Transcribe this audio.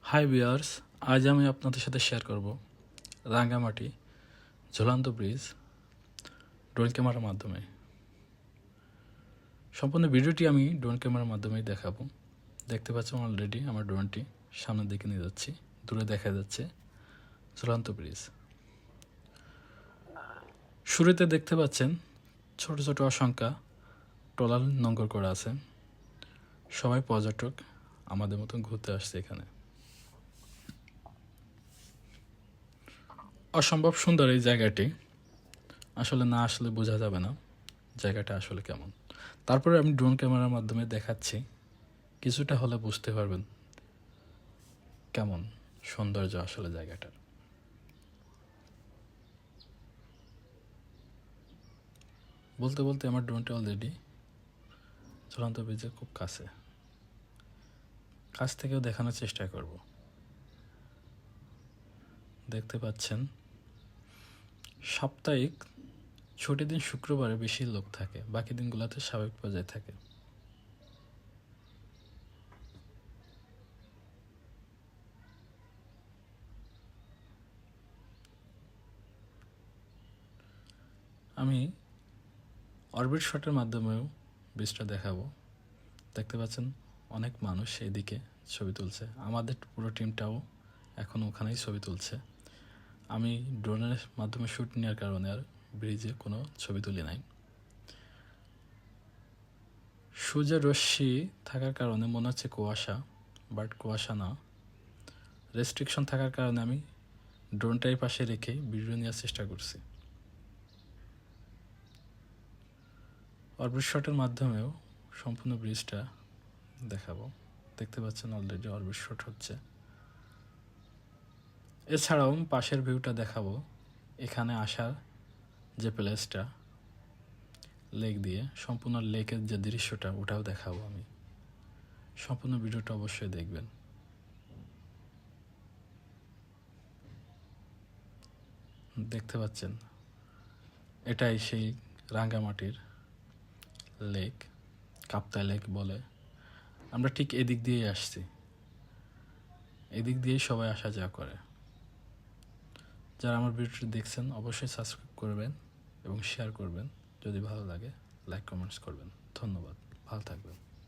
Hi viewers, আজ আমি আপনাদের সাথে শেয়ার করব রাঙ্গামাটি ঝুলন্ত ব্রিজ ড্রোন ক্যামেরার মাধ্যমে। সম্পূর্ণ ভিডিওটি আমি ড্রোন ক্যামেরার মাধ্যমেই দেখাবো। দেখতে পাচ্ছেন অলরেডি আমার ড্রোনটি সামনের দিকে নিয়ে যাচ্ছি, দূরে দেখা যাচ্ছে ঝুলন্ত ব্রিজ। শুরুতে দেখতে পাচ্ছেন ছোট ছোট অসংখ্য ট্রলার নোঙর করা আছে। সবাই পর্যটক আমাদের মতন ঘুরতে আসছে এখানে। অসম্ভব সুন্দর এই জায়গাটি, আসলে না আসলে বোঝা যাবে না জায়গাটা আসলে কেমন। তারপরে আমি ড্রোন ক্যামেরার মাধ্যমে দেখাচ্ছি, কিছুটা হলে বুঝতে পারবেন কেমন সৌন্দর্য আসলে জায়গাটার। বলতে বলতে আমার ড্রোনটা অলরেডি ঝুলন্ত ব্রিজের খুব কাছ থেকেও দেখানোর চেষ্টা করব। দেখতে পাচ্ছেন সাপ্তাহিক ছুটির দিন শুক্রবারে বেশি লোক থাকে, বাকি দিনগুলোতে স্বাভাবিক পর্যায়ে থাকে। আমি অরবিট শটের মাধ্যমেও ব্রিজটা দেখাবো। দেখতে পাচ্ছেন অনেক মানুষ এদিকে ছবি তুলছে, আমাদের পুরো টিমটাও এখন ওখানেই ছবি তুলছে। আমি ড্রোনের মাধ্যমে শ্যুট নেওয়ার কারণে আর ব্রিজে কোনো ছবি তুলি নাই। সূর্যের রশ্মি থাকার কারণে মনে হচ্ছে কুয়াশা, বাট কুয়াশা না। রেস্ট্রিকশন থাকার কারণে আমি ড্রোনটাই পাশে রেখে ভিডিও নেওয়ার চেষ্টা করছি। অরবিট শটের মাধ্যমেও সম্পূর্ণ ব্রিজটা দেখাবো। দেখতে পাচ্ছেন অলরেডি অরবিট শট হচ্ছে। এছাড়াও পাশের ভিউটা দেখাবো, এখানে আসার যে প্লেসটা লেক দিয়ে, সম্পূর্ণ লেকের যে দৃশ্যটা ওটাও দেখাবো আমি। সম্পূর্ণ ভিডিওটা অবশ্যই দেখবেন। দেখতে পাচ্ছেন এটাই সেই রাঙ্গামাটির লেক, কাপ্তাই লেক বলে। আমরা ঠিক এদিক দিয়েই আসছি, এদিক দিয়েই সবাই আসা যাওয়া করে। যারা আমার ভিডিওটি দেখছেন অবশ্যই সাবস্ক্রাইব করবেন এবং শেয়ার করবেন। যদি ভালো লাগে লাইক কমেন্টস করবেন। ধন্যবাদ, ভালো থাকবেন।